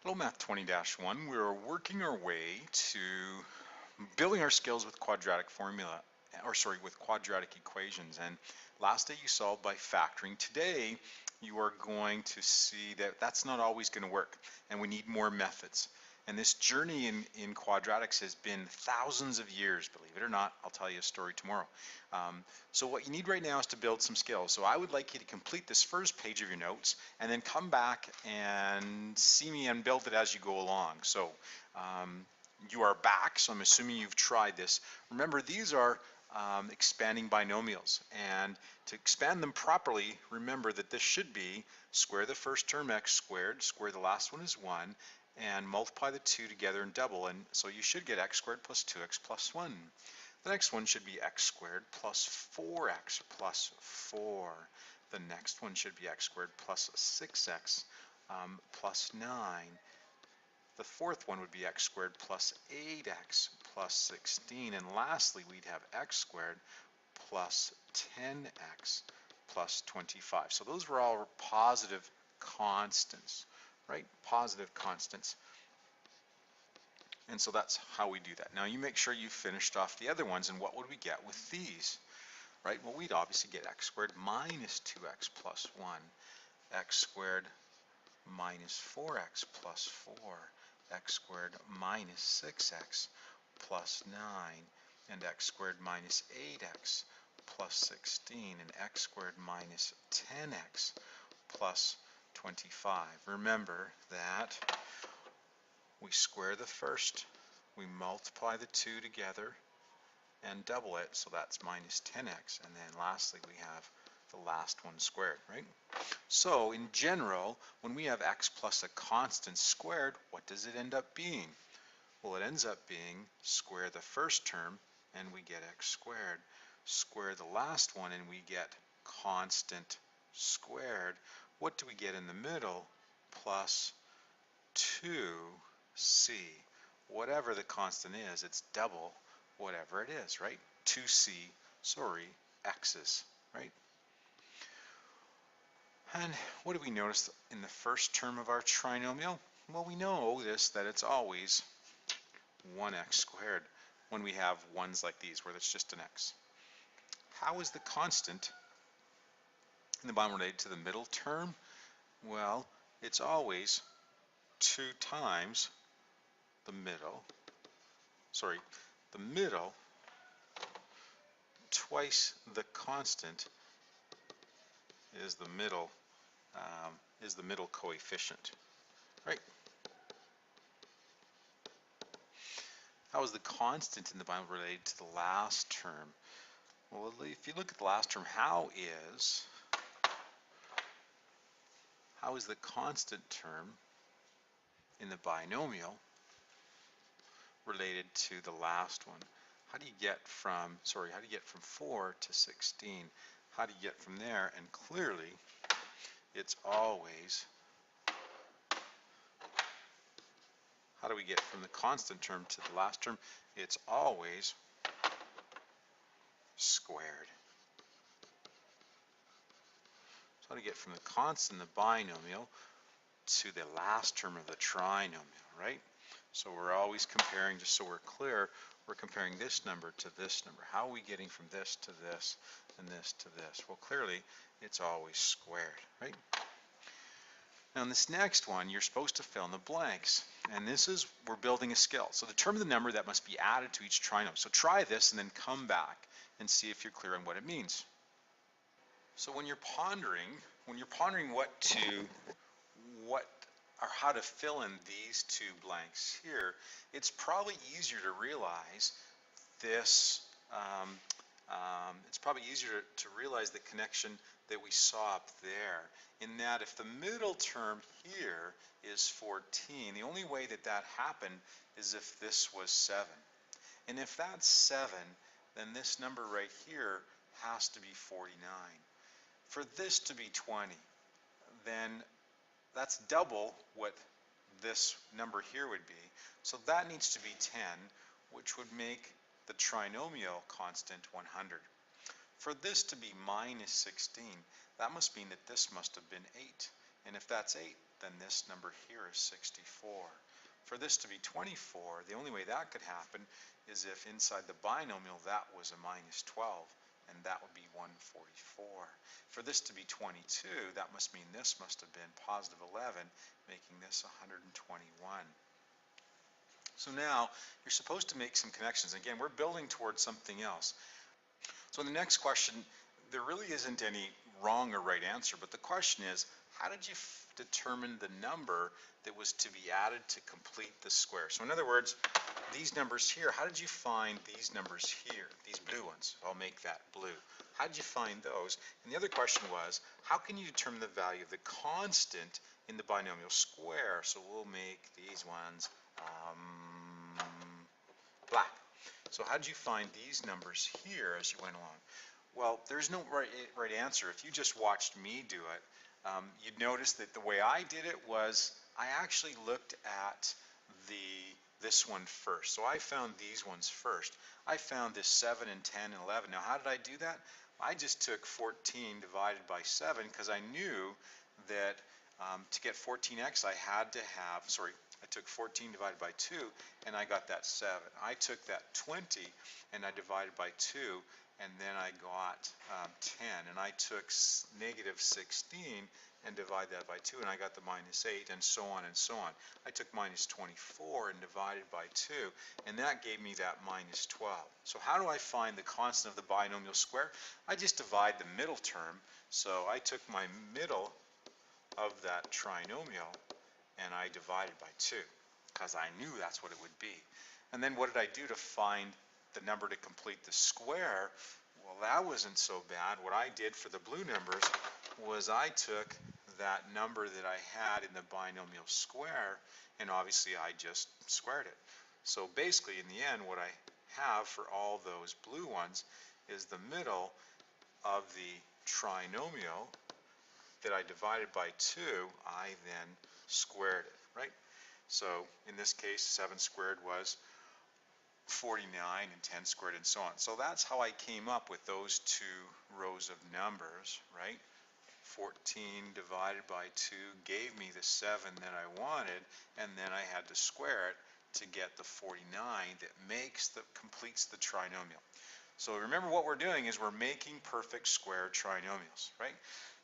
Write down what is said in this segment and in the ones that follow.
Hello Math 20-1. We're working our way to building our skills with quadratic formula, with quadratic equations. And last day you solved by factoring. Today you are going to see that that's not always going to work and we need more methods. And this journey in quadratics has been thousands of years, believe it or not. I'll tell you a story tomorrow. So what you need right now is to build some skills. So I would like you to complete this first page of your notes and then come back and see me and build it as you go along. So you are back, so I'm assuming you've tried this. Remember, these are expanding binomials, and to expand them properly, remember that this should be square the first term x squared, square the last one is 1, and multiply the two together and double, and so you should get x squared plus 2x plus 1. The next one should be x squared plus 4x plus 4. The next one should be x squared plus 6x plus 9. The fourth one would be x squared plus 8x plus 16. And lastly, we'd have x squared plus 10x plus 25. So those were all positive constants, right? Positive constants. And so that's how we do that. Now you make sure you finished off the other ones, and what would we get with these? Right? Well, we'd obviously get x squared minus 2x plus 1, x squared minus 4x plus 4, x squared minus 6x plus 9, and x squared minus 8x plus 16, and x squared minus 10x plus 25. Remember that we square the first, we multiply the two together and double it, so that's minus 10x, and then lastly we have the last one squared, right? So in general, when we have x plus a constant squared, what does it end up being? Well, it ends up being square the first term and we get x squared. Square the last one and we get constant squared. What do we get in the middle? Plus 2c. Whatever the constant is, it's double whatever it is, right? 2c, x's, right? And what do we notice in the first term of our trinomial? Well, we know that it's always 1x squared when we have ones like these where it's just an x. How is the constant in the bottom related to the middle term? Well, it's always 2 times the middle, the middle twice the constant is the middle coefficient, right? How is the constant in the binomial related to the last term? Well, if you look at the last term, how is the constant term in the binomial related to the last one? How do you get from 4 to 16? How do you get from there? And clearly, it's always, how do we get from the constant term to the last term? It's always squared. So how do you get from the constant in the binomial to the last term of the trinomial, right? So we're always comparing, just so we're clear, we're comparing this number to this number. How are we getting from this to this and this to this? Well, clearly, it's always squared, right? Now in this next one, you're supposed to fill in the blanks. And this is, we're building a skill. So determine the number that must be added to each trinomial. So try this and then come back and see if you're clear on what it means. So when you're pondering how to fill in these two blanks here, it's probably easier to realize this. It's probably easier to realize the connection that we saw up there, in that if the middle term here is 14, the only way that that happened is if this was 7. And if that's 7, then this number right here has to be 49. For this to be 20, then that's double what this number here would be. So that needs to be 10, which would make the trinomial constant 100. For this to be minus 16, that must mean that this must have been 8. And if that's 8, then this number here is 64. For this to be 24, the only way that could happen is if inside the binomial that was a minus 12, and that would be 144. For this to be 22, that must mean this must have been positive 11, making this 121. So now you're supposed to make some connections. Again, we're building towards something else. So in the next question, there really isn't any wrong or right answer, but the question is, how did you determine the number that was to be added to complete the square? So in other words, these numbers here, how did you find these numbers here, these blue ones? I'll make that blue. How did you find those? And the other question was, how can you determine the value of the constant in the binomial square? So we'll make these ones black. So how did you find these numbers here as you went along? Well, there's no right answer. If you just watched me do it, you'd notice that the way I did it was I actually looked at this one first. So I found these ones first. I found this 7 and 10 and 11. Now, how did I do that? I just took 14 divided by 7 because I knew that to get 14x, I had to have, I took 14 divided by 2, and I got that 7. I took that 20, and I divided by 2, and then I got 10. And I took negative 16 and divided that by 2, and I got the minus 8, and so on and so on. I took minus 24 and divided by 2, and that gave me that minus 12. So how do I find the constant of the binomial square? I just divide the middle term. So I took my middle of that trinomial, and I divided by 2 because I knew that's what it would be. And then what did I do to find the number to complete the square? Well, that wasn't so bad. What I did for the blue numbers was I took that number that I had in the binomial square, and obviously I just squared it. So basically, in the end, what I have for all those blue ones is the middle of the trinomial that I divided by 2, I then squared it, right? So in this case, 7 squared was 49, and 10 squared, and so on. So that's how I came up with those two rows of numbers, right? 14 divided by 2 gave me the 7 that I wanted, and then I had to square it to get the 49 that completes the trinomial. So remember, what we're doing is we're making perfect square trinomials, right?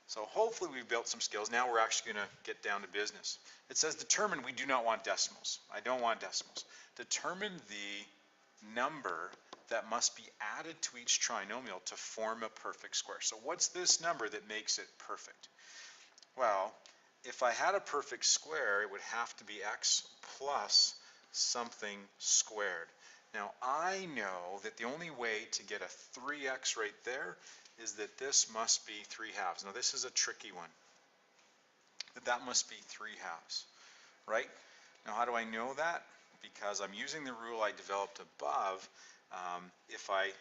So hopefully we've built some skills. Now we're actually going to get down to business. It says determine, we do not want decimals. I don't want decimals. Determine the number that must be added to each trinomial to form a perfect square. So what's this number that makes it perfect? Well, if I had a perfect square, it would have to be x plus something squared. Now I know that the only way to get a 3x right there is that this must be 3 halves. Now this is a tricky one. That must be 3 halves, right? Now how do I know that? Because I'm using the rule I developed above. If I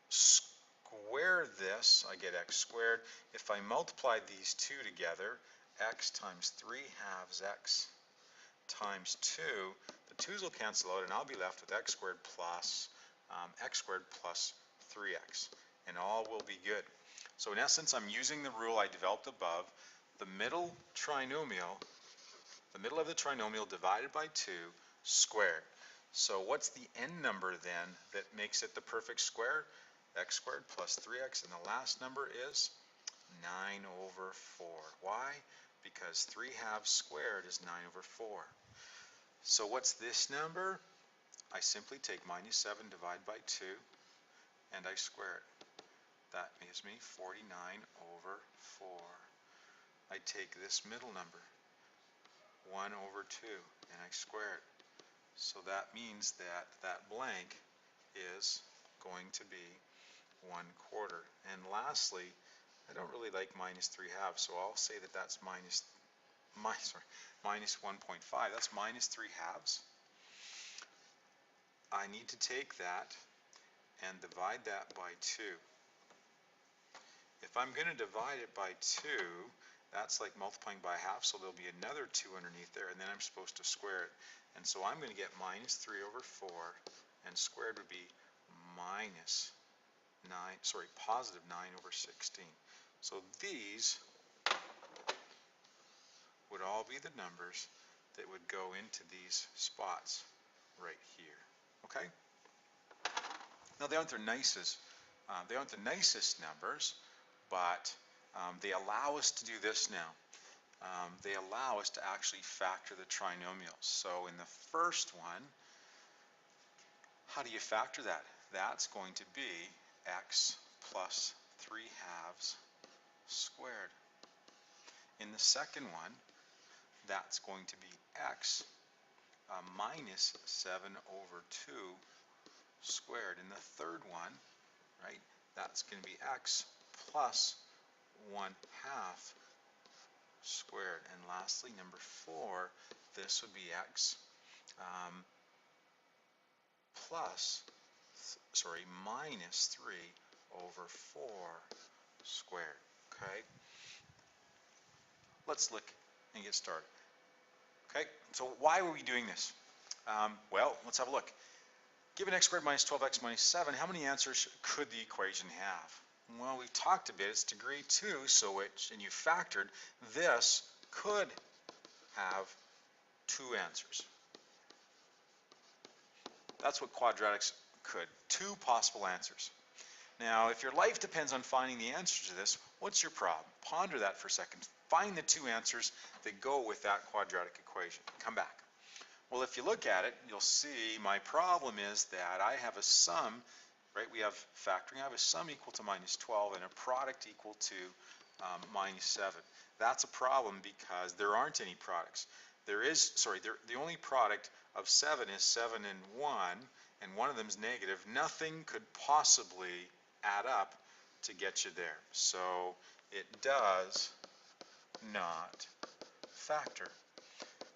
square this, I get x squared. If I multiply these two together, x times 3 halves x times 2, the 2's will cancel out, and I'll be left with x squared plus 3x, and all will be good. So in essence, I'm using the rule I developed above. The middle of the trinomial divided by 2 squared. So what's the n number then that makes it the perfect square? X squared plus 3x, and the last number is 9 over 4. Why? Because 3 halves squared is 9 over 4. So what's this number? I simply take minus 7 divided by 2, and I square it. That gives me 49 over 4. I take this middle number, 1 over 2, and I square it. So that means that that blank is going to be 1/4. And lastly, I don't really like minus 3 halves, so I'll say that that's minus 1.5. That's minus 3 halves. I need to take that and divide that by 2. If I'm going to divide it by 2, that's like multiplying by half, so there'll be another 2 underneath there, and then I'm supposed to square it. And so I'm going to get minus 3 over 4, and squared would be positive 9 over 16. So these would all be the numbers that would go into these spots right here. Okay? Now they aren't the nicest numbers, but they allow us to do this now. They allow us to actually factor the trinomials. So in the first one, how do you factor that? That's going to be x plus 3 halves squared. In the second one, that's going to be x minus 7 over 2 squared. In the third one, right, that's going to be x plus 1 half squared. And lastly, number 4, this would be x minus 3 over 4 squared. Okay, let's look and get started. Okay, so why were we doing this? Well, let's have a look. Given x squared minus 12x minus 7, how many answers could the equation have? Well, we've talked a bit, it's degree 2, and you factored, this could have 2 answers. That's what quadratics could, 2 possible answers. Now, if your life depends on finding the answer to this, what's your problem? Ponder that for a second. Find the 2 answers that go with that quadratic equation. Come back. Well, if you look at it, you'll see my problem is that I have a sum, right? We have factoring. I have a sum equal to minus 12 and a product equal to minus 7. That's a problem because there aren't any products. The only product of 7 is 7 and 1, and one of them is negative. Nothing could possibly add up to get you there. So it does not factor.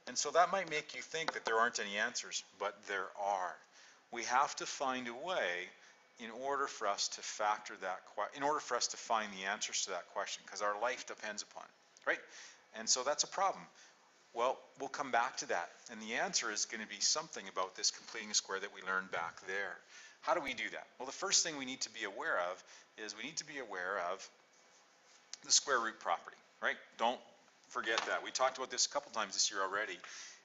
And so that might make you think that there aren't any answers, but there are. We have to find a way in order for us to factor that, in order for us to find the answers to that question, because our life depends upon it, right? And so that's a problem. Well, we'll come back to that. And the answer is going to be something about this completing a square that we learned back there. How do we do that? Well, the first thing we need to be aware of is we need to be aware of the square root property, right? Don't forget that. We talked about this a couple times this year already.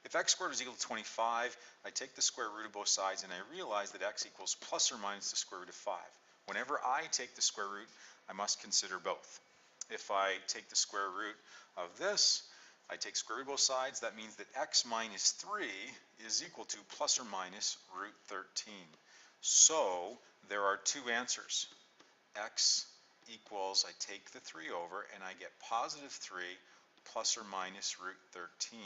If x squared is equal to 25, I take the square root of both sides and I realize that x equals plus or minus the square root of 5. Whenever I take the square root, I must consider both. If I take the square root of this, I take square root of both sides, that means that x minus 3 is equal to plus or minus root 13. So there are 2 answers. X equals, I take the 3 over and I get positive 3 plus or minus root 13.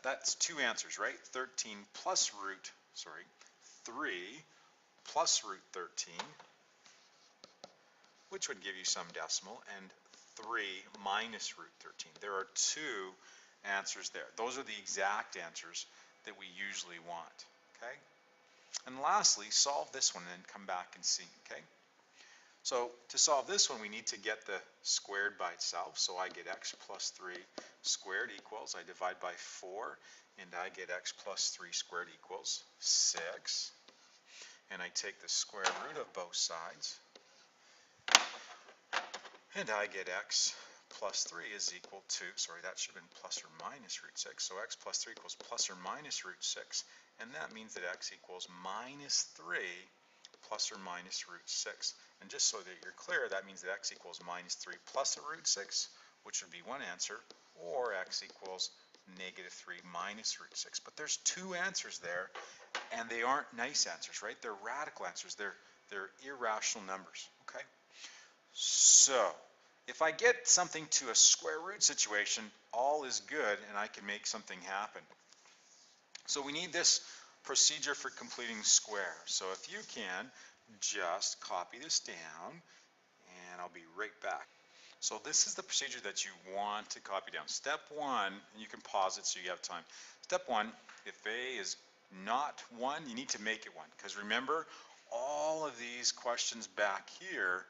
That's 2 answers, right? 3 plus root 13, which would give you some decimal, and 3 minus root 13. There are 2 answers there. Those are the exact answers that we usually want, okay? And lastly, solve this one and then come back and see, okay? So to solve this one, we need to get the squared by itself. So I get x plus 3 squared equals, I divide by 4, and I get x plus 3 squared equals 6. And I take the square root of both sides, and I get x plus 3 is equal to, that should have been plus or minus root 6. So x plus 3 equals plus or minus root 6. And that means that x equals minus 3 plus or minus root 6. And just so that you're clear, that means that x equals minus 3 plus a root 6, which would be one answer, or x equals negative 3 minus root 6. But there's 2 answers there, and they aren't nice answers, right? They're radical answers. They're irrational numbers, okay? So if I get something to a square root situation, all is good, and I can make something happen. So we need this procedure for completing square. So if you can, just copy this down, and I'll be right back. So this is the procedure that you want to copy down. Step 1, and you can pause it so you have time. Step 1, if A is not 1, you need to make it 1. Because remember, all of these questions back here,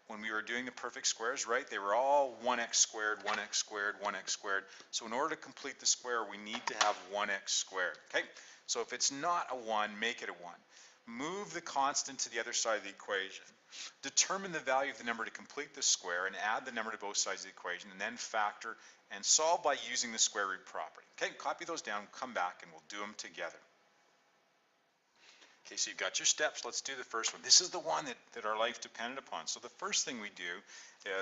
when we were doing the perfect squares, right, they were all 1x squared, 1x squared, 1x squared. So in order to complete the square, we need to have 1x squared, okay? So if it's not a 1, make it a 1. Move the constant to the other side of the equation. Determine the value of the number to complete the square and add the number to both sides of the equation, and then factor and solve by using the square root property. Okay, copy those down, come back, and we'll do them together. Okay, so you've got your steps. Let's do the first one. This is the one that our life depended upon. So the first thing we do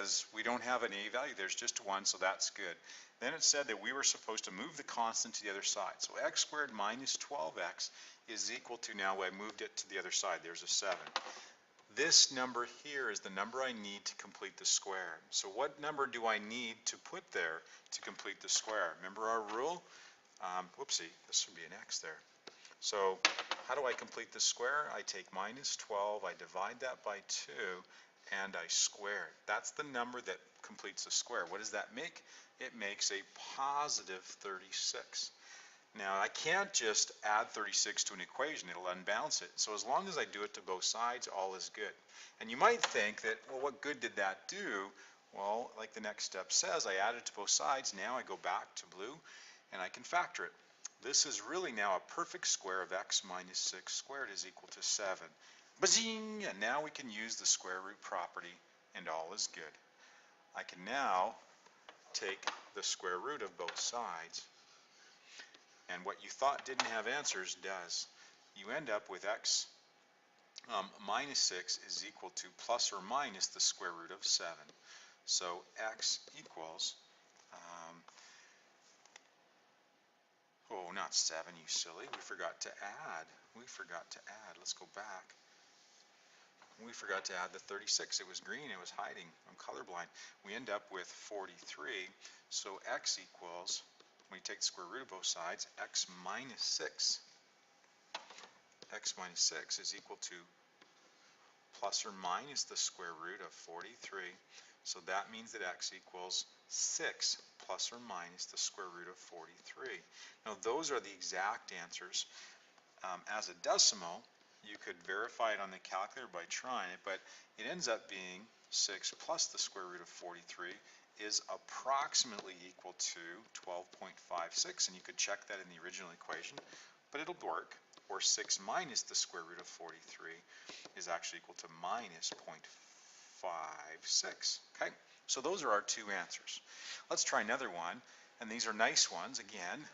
is we don't have an a value. There's just one, so that's good. Then it said that we were supposed to move the constant to the other side. So x squared minus 12x is equal to, now I moved it to the other side. There's a 7. This number here is the number I need to complete the square. So what number do I need to put there to complete the square? Remember our rule? Whoopsie, this should be an x there. So how do I complete the square? I take minus 12, I divide that by 2, and I square it. That's the number that completes the square. What does that make? It makes a positive 36. Now I can't just add 36 to an equation, it'll unbalance it. So as long as I do it to both sides, all is good. And you might think that, well, what good did that do? Well, like the next step says, I added to both sides, now I go back to blue, and I can factor it. This is really now a perfect square of x minus 6 squared is equal to 7. Bazing! And now we can use the square root property, and all is good. I can now take the square root of both sides, and what you thought didn't have answers does. You end up with x minus 6 is equal to plus or minus the square root of 7. So x equals, oh, not 7, you silly. We forgot to add. Let's go back. We forgot to add the 36. It was green. It was hiding. I'm colorblind. We end up with 43. So x equals, when you take the square root of both sides, x minus 6. X minus 6 is equal to plus or minus the square root of 43. So that means that x equals 6 plus or minus the square root of 43. Now those are the exact answers. As a decimal, you could verify it on the calculator by trying it, but it ends up being 6 plus the square root of 43 is approximately equal to 12.56, and you could check that in the original equation, but it'll work. Or 6 minus the square root of 43 is actually equal to minus 0.56. Okay, so those are our two answers. Let's try another one, and these are nice ones. Again,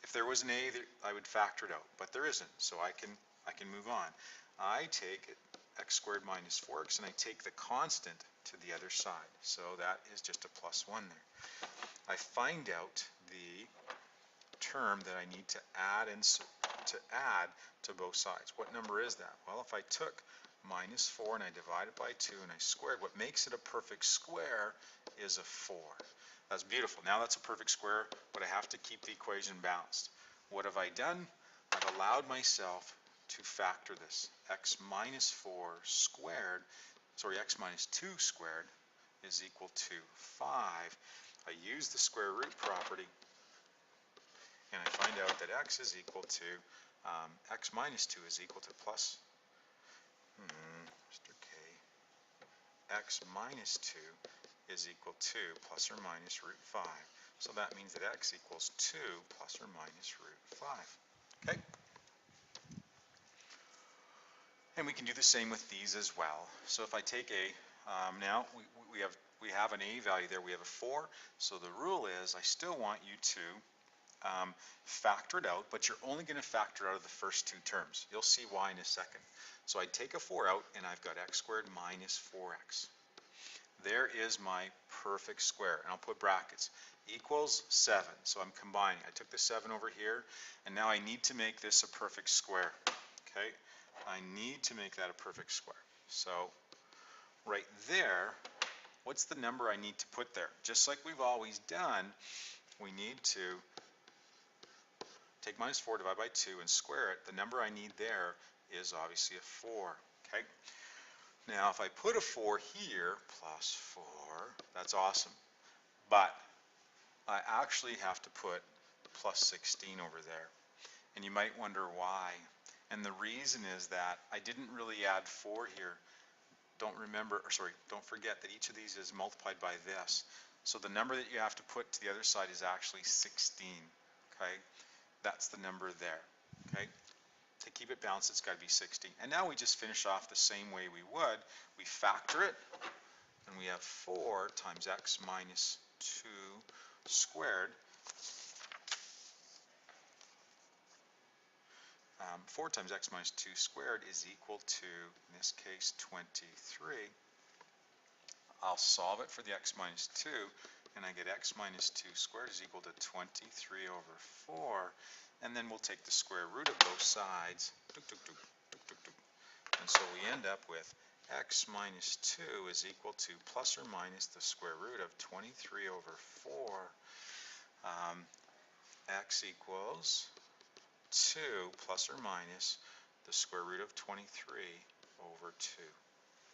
if there was an a, I would factor it out, but there isn't, so I can move on. I take x squared minus 4x, and I take the constant to the other side, so that is just a plus 1 there. I find out the term that I need to add to both sides. What number is that? Well, if I took minus 4 and I divide it by 2 and I squared, what makes it a perfect square is a 4. That's beautiful. Now that's a perfect square, but I have to keep the equation balanced. What have I done? I've allowed myself to factor this. X minus 4 squared, x minus 2 squared is equal to 5. I use the square root property, and I find out that x is equal to, x minus 2 is equal to plus, Mr. K, x minus 2 is equal to plus or minus root 5. So that means that x equals 2 plus or minus root 5. Okay? And we can do the same with these as well. So if I take a, now we have an a value there, we have a 4. So the rule is I still want you to factor it out, but you're only going to factor out of the first two terms. You'll see why in a second. So I take a 4 out, and I've got x squared minus 4x. There is my perfect square, and I'll put brackets. Equals 7, so I'm combining. I took the 7 over here, and now I need to make this a perfect square. Okay, I need to make that a perfect square. So right there, what's the number I need to put there? Just like we've always done, we need to take minus 4, divide by 2, and square it. The number I need there is obviously a 4. Okay. Now, if I put a 4 here, plus 4, that's awesome. But I actually have to put plus 16 over there. And you might wonder why. And the reason is that I didn't really add 4 here. Don't forget that each of these is multiplied by this. So the number that you have to put to the other side is actually 16. Okay? That's the number there. Okay? To keep it balanced, it's got to be 60. And now we just finish off the same way we would. We factor it, and we have 4 times x minus 2 squared. 4 times x minus 2 squared is equal to, in this case, 23. I'll solve it for the x minus 2, and I get x minus 2 squared is equal to 23 over 4. And then we'll take the square root of both sides. And so we end up with x minus 2 is equal to plus or minus the square root of 23 over 4. X equals 2 plus or minus the square root of 23 over 2.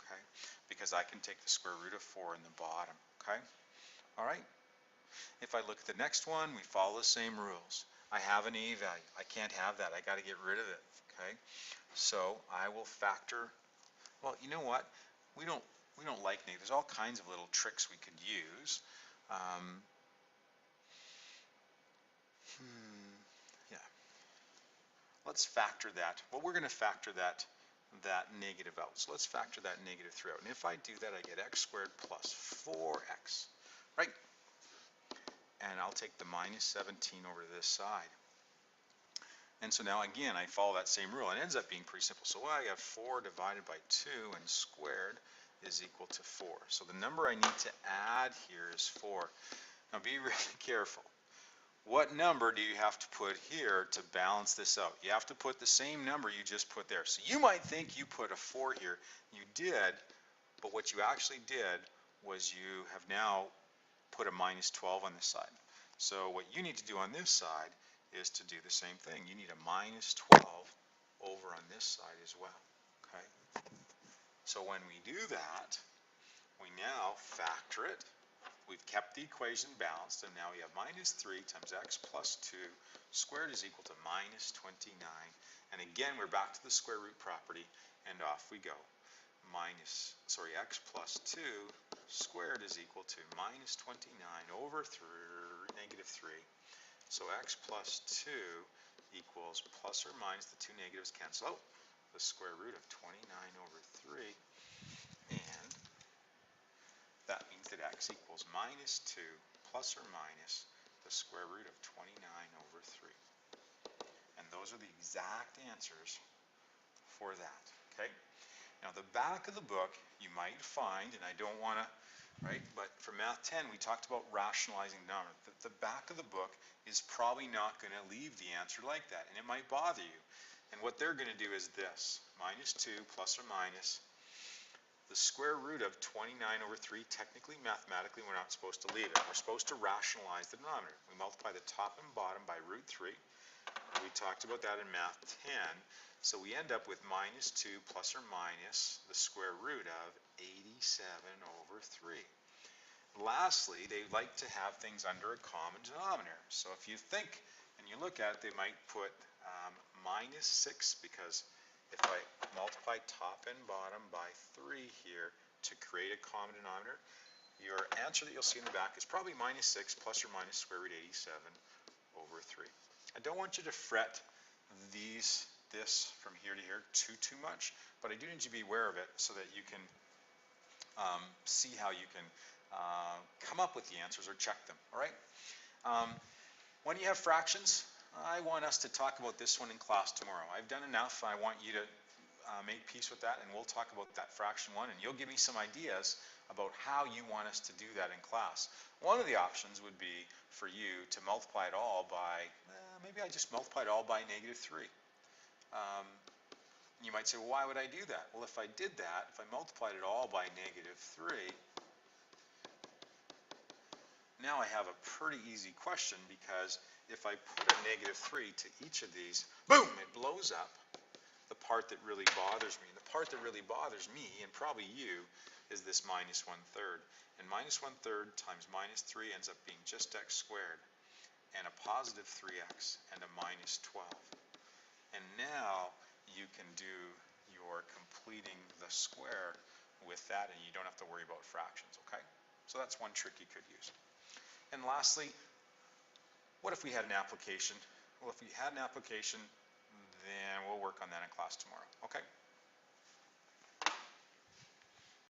Okay? Because I can take the square root of 4 in the bottom. Okay? All right? If I look at the next one, we follow the same rules. I have an a value. I can't have that. I got to get rid of it. Okay? So I will factor. Well, you know what? We don't like negative. There's all kinds of little tricks we could use. Yeah. Let's factor that. Well, we're going to factor that negative out. So let's factor that negative 3 out. And if I do that, I get x squared plus 4x. Right? And I'll take the minus 17 over to this side. And so now again, I follow that same rule. It ends up being pretty simple. So I have 4 divided by 2 and squared is equal to 4. So the number I need to add here is 4. Now be really careful. What number do you have to put here to balance this out? You have to put the same number you just put there. So you might think you put a 4 here. You did, but what you actually did was you have now put a minus 12 on this side. So what you need to do on this side is to do the same thing. You need a minus 12 over on this side as well. Okay. So when we do that, we now factor it. We've kept the equation balanced, and now we have minus 3 times x plus 2 squared is equal to minus 29. And again, we're back to the square root property, and off we go. X plus 2 squared is equal to minus 29 over negative 3. So x plus 2 equals plus or minus, the two negatives cancel out, the square root of 29 over 3. And that means that x equals minus 2 plus or minus the square root of 29 over 3. And those are the exact answers for that. Okay? Now the back of the book you might find, and I don't want to, right, but for Math 10 we talked about rationalizing denominator. The back of the book is probably not going to leave the answer like that, and it might bother you. And what they're going to do is this, minus 2 plus or minus the square root of 29 over 3. Technically, mathematically, we're not supposed to leave it. We're supposed to rationalize the denominator. We multiply the top and bottom by root 3. We talked about that in Math 10. So we end up with minus 2 plus or minus the square root of 87 over 3. Lastly, they like to have things under a common denominator. So if you think and you look at it, they might put minus 6, because if I multiply top and bottom by 3 here to create a common denominator, your answer that you'll see in the back is probably minus 6 plus or minus square root 87 over 3. I don't want you to fret this from here to here too much, but I do need you to be aware of it so that you can see how you can come up with the answers or check them. All right. When you have fractions, I want us to talk about this one in class tomorrow. I've done enough. I want you to make peace with that, and we'll talk about that fraction one, and you'll give me some ideas about how you want us to do that in class. One of the options would be for you to multiply it all by, maybe I just multiply it all by negative 3. You might say, well, why would I do that? Well, if I did that, if I multiplied it all by negative 3, now I have a pretty easy question, because if I put a negative 3 to each of these, boom, it blows up the part that really bothers me. And the part that really bothers me, and probably you, is this minus 1/3. And minus 1/3 times minus 3 ends up being just x squared, and a positive 3x, and a minus 12. And now you can do your completing the square with that, and you don't have to worry about fractions, okay? So that's one trick you could use. And lastly, what if we had an application? Well, if we had an application then we'll work on that in class tomorrow. Okay.